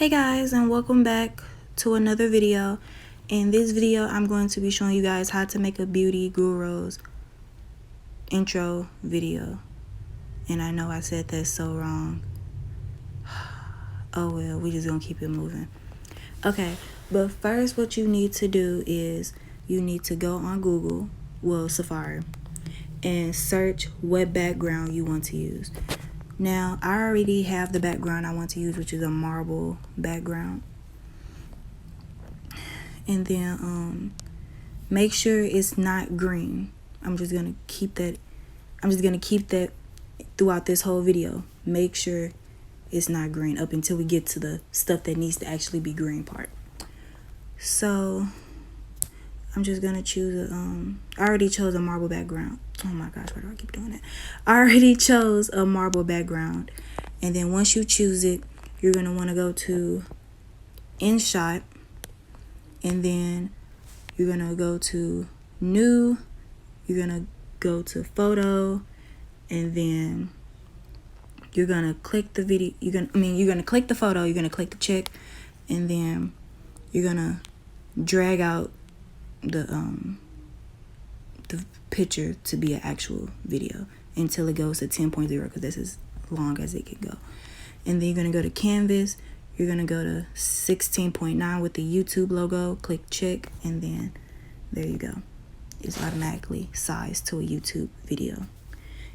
Hey guys, and welcome back to another video. In this video I'm going to be showing you guys how to make a beauty guru's intro video. And I know I said that so wrong. Oh well, we just gonna keep it moving. Okay, but first what you need to do is you need to go on Google, well Safari, and search what background you want to use. Now, I already have the background I want to use, which is a marble background. And then make sure it's not green. I'm just gonna keep that throughout this whole video. Make sure it's not green up until we get to the stuff that needs to actually be green part. So I'm just gonna choose I already chose a marble background. Oh my gosh, why do I keep doing that? I already chose a marble background. And then once you choose it, you're gonna wanna go to InShot, and then you're gonna go to New, you're gonna go to Photo, and then you're gonna click the video, you're gonna click the photo, you're gonna click the check, and then you're gonna drag out the picture to be an actual video until it goes to 10.0, because that's as long as it can go. And then you're gonna go to canvas, you're gonna go to 16.9 with the YouTube logo, click check, and then there you go. It's automatically sized to a YouTube video.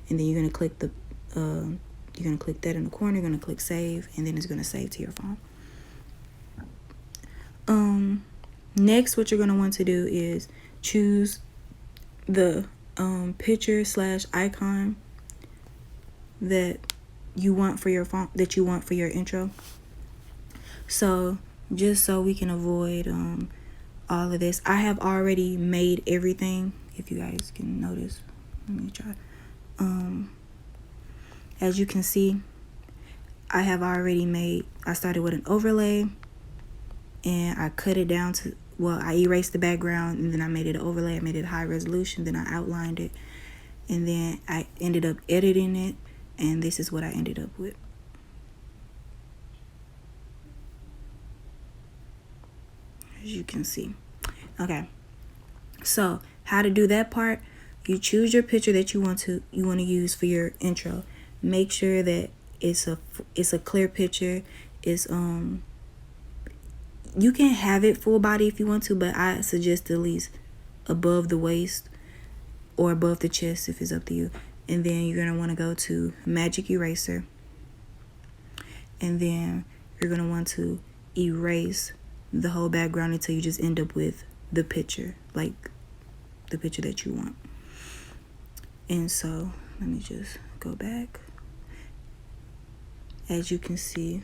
And then you're gonna click the you're gonna click that in the corner, you're gonna click save, and then it's gonna save to your phone. Next, what you're gonna want to do is choose the picture / icon that you want for your phone, that you want for your intro. So just so we can avoid all of this, I have already made everything. If you guys can notice, let me try. As you can see, I have already made, I started with an overlay, and I cut it down to, well, I erased the background, and then I made it an overlay. I made it high resolution, then I outlined it, and then I ended up editing it, and this is what I ended up with. As you can see. Okay, so how to do that part: you choose your picture that you want to use for your intro. Make sure that it's a clear picture. It's you can have it full body if you want to, but I suggest at least above the waist or above the chest, if it's up to you. And then you're going to want to go to Magic Eraser, and then you're going to want to erase the whole background until you just end up with the picture, like the picture that you want. And so let me just go back. As you can see,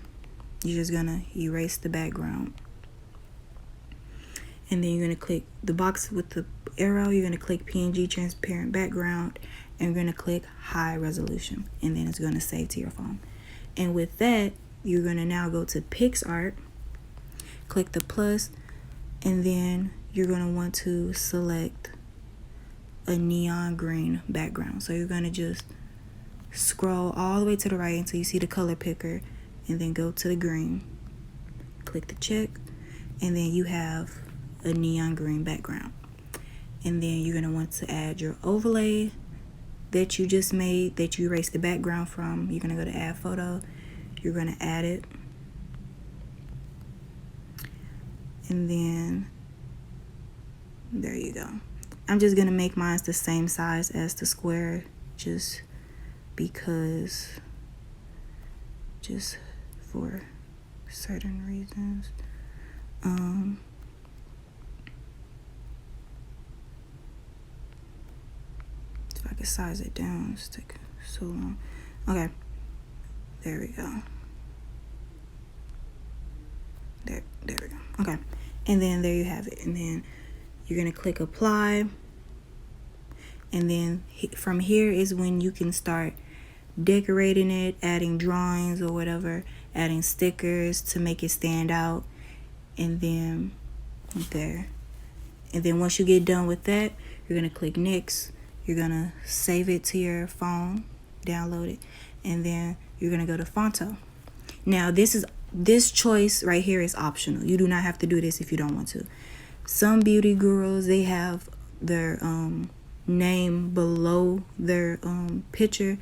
you're just going to erase the background. And then you're going to click the box with the arrow. You're going to click PNG transparent background, and you're going to click high resolution, and then it's going to save to your phone. And with that, you're going to now go to PixArt, click the plus, and then you're going to want to select a neon green background. So you're going to just scroll all the way to the right until you see the color picker, and then go to the green, click the check, and then you have a neon green background. And then you're going to want to add your overlay that you just made, that you erased the background from. You're going to go to add photo, you're going to add it, and then there you go. I'm just going to make mine the same size as the square, just because, just for certain reasons. If I could size it down, it's taking so long. Okay, there we go. There we go. Okay, and then there you have it. And then you're gonna click apply, and then from here is when you can start decorating it, adding drawings or whatever, adding stickers to make it stand out. And then there, and then once you get done with that, you're gonna click next. You're gonna save it to your phone, download it, and then you're gonna go to Fonto. Now this is this choice right here is optional. You do not have to do this if you don't want to. Some beauty gurus, they have their name below their picture,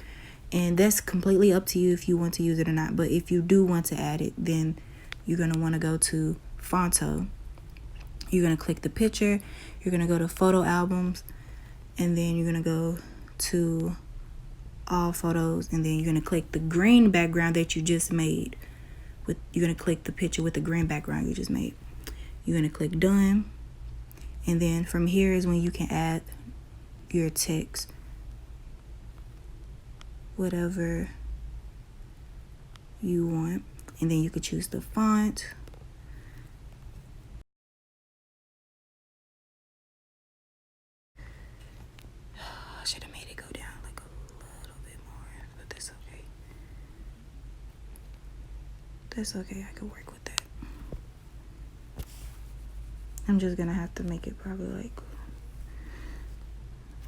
and that's completely up to you if you want to use it or not. But if you do want to add it, then you're going to want to go to Fonto. You're going to click the picture, you're going to go to photo albums, and then you're going to go to all photos, and then you're going to click the green background that you just made. You're going to click the picture with the green background you just made. You're going to click done, and then from here is when you can add your text, whatever you want, and then you could choose the font. I should have made it go down like a little bit more, but that's okay. That's okay, I could work with that. I'm just gonna have to make it probably like,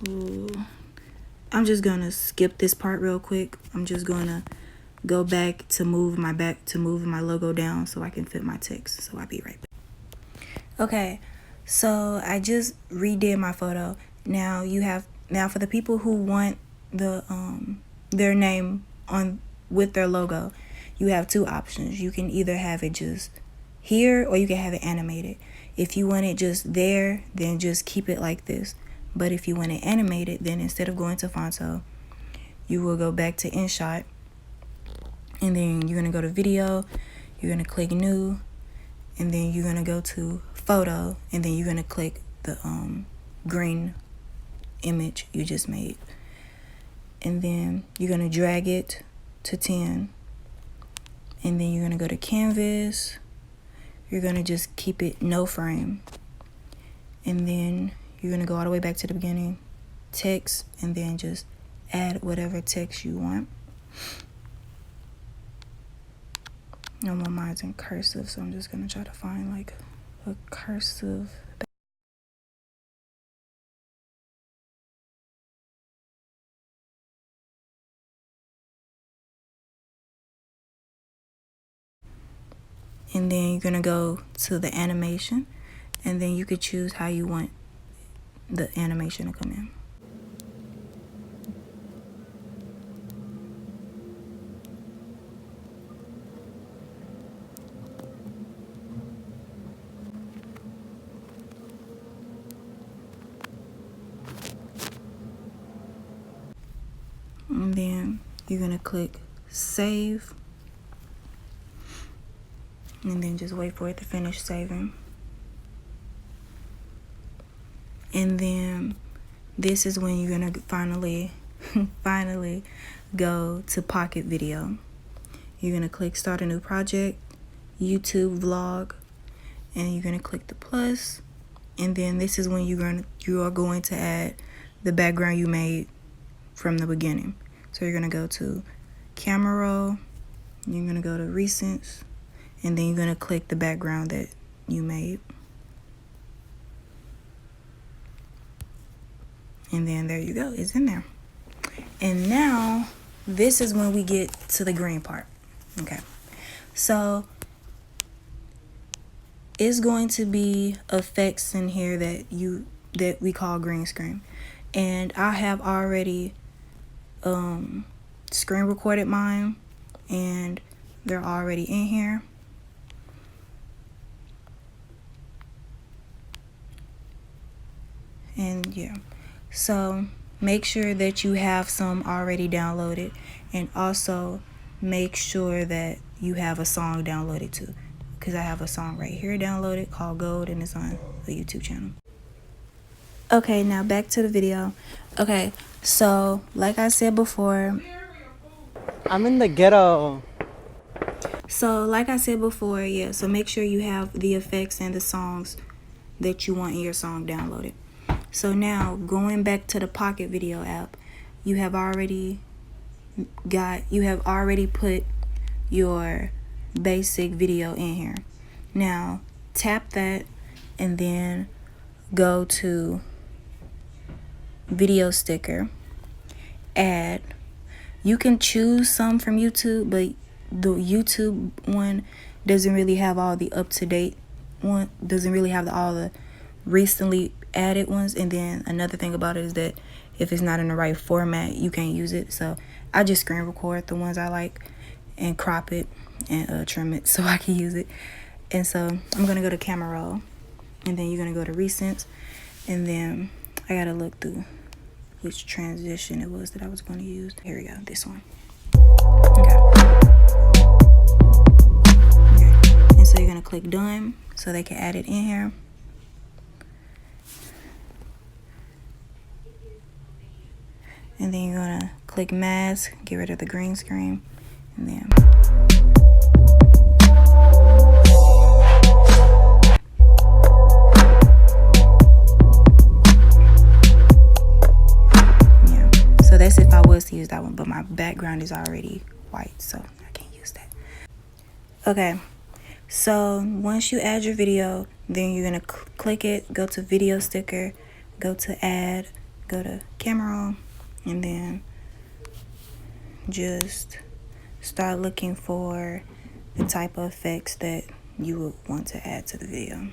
ooh. I'm just gonna skip this part real quick. I'm just gonna go back to move my logo down so I can fit my text. So I'll be right back. Okay, so I just redid my photo. Now for the people who want the their name on with their logo, you have two options. You can either have it just here or you can have it animated. If you want it just there, then just keep it like this. But if you want it animated, then instead of going to Fonto, you will go back to InShot, and then you're gonna go to video, you're gonna click new, and then you're gonna go to photo, and then you're gonna click the green image you just made, and then you're gonna drag it to 10, and then you're gonna go to canvas. You're gonna just keep it no frame, and then you're gonna go all the way back to the beginning, text, and then just add whatever text you want. No more mine's in cursive, so I'm just gonna try to find like a cursive. And then you're gonna go to the animation, and then you could choose how you want the animation to come in. And then you're gonna click save, and then just wait for it to finish saving. And then this is when you're gonna finally go to Pocket Video. You're gonna click start a new project, YouTube vlog, and you're gonna click the plus, and then this is when you are going to add the background you made from the beginning. So you're gonna go to camera roll, you're gonna go to recents, and then you're gonna click the background that you made. And then there you go, it's in there. And now this is when we get to the green part. Okay, so it's going to be effects in here that we call green screen, and I have already screen recorded mine, and they're already in here. And yeah, so make sure that you have some already downloaded, and also make sure that you have a song downloaded too, because I have a song right here downloaded called Gold, and it's on the YouTube channel. Okay, now back to the video. Okay, so like I said before, I'm in the ghetto. So like I said before, yeah, so make sure you have the effects and the songs that you want in your song downloaded. So now going back to the Pocket Video app, you have already put your basic video in here. Now tap that and then go to video sticker, add. You can choose some from YouTube, but the YouTube one doesn't really have all the up-to-date one, doesn't really have all the recently added ones. And then another thing about it is that if it's not in the right format, you can't use it. So I just screen record the ones I like and crop it and trim it so I can use it. And so I'm gonna go to camera roll, and then you're gonna go to recents, and then I gotta look through which transition it was that I was going to use. Here we go, this one. Okay. And so you're gonna click done so they can add it in here. And then you're gonna click mask, get rid of the green screen, and then so that's if I was to use that one, but my background is already white, so I can't use that. Okay, so once you add your video, then you're gonna click it, go to video sticker, go to add, go to camera roll, and then just start looking for the type of effects that you would want to add to the video.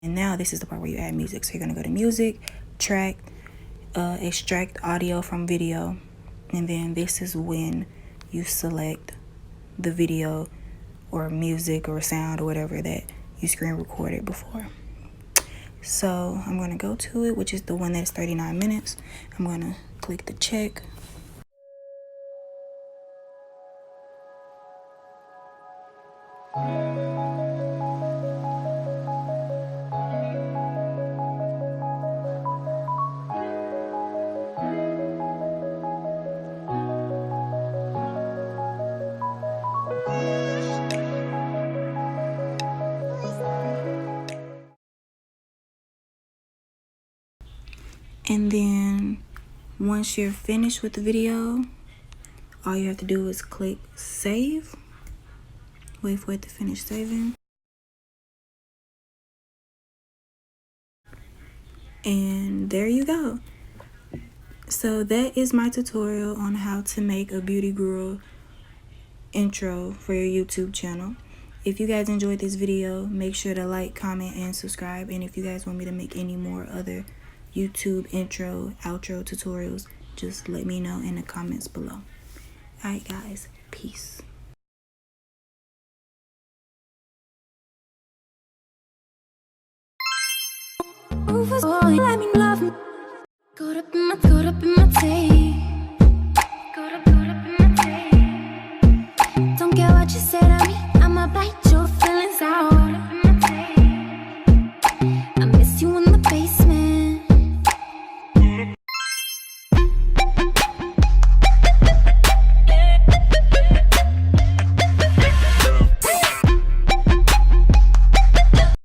And now this is the part where you add music. So you're gonna go to music, track, extract audio from video, and then this is when you select the video or music or sound or whatever that you screen recorded before. So I'm gonna go to it, which is the one that's 39 minutes. I'm gonna click the check. And then once you're finished with the video, all you have to do is click save. Wait for it to finish saving. And there you go. So that is my tutorial on how to make a beauty guru intro for your YouTube channel. If you guys enjoyed this video, make sure to like, comment, and subscribe. And if you guys want me to make any more other YouTube intro, outro tutorials, just let me know in the comments below. Alright guys, peace. Let me love me. Caught up in my taste.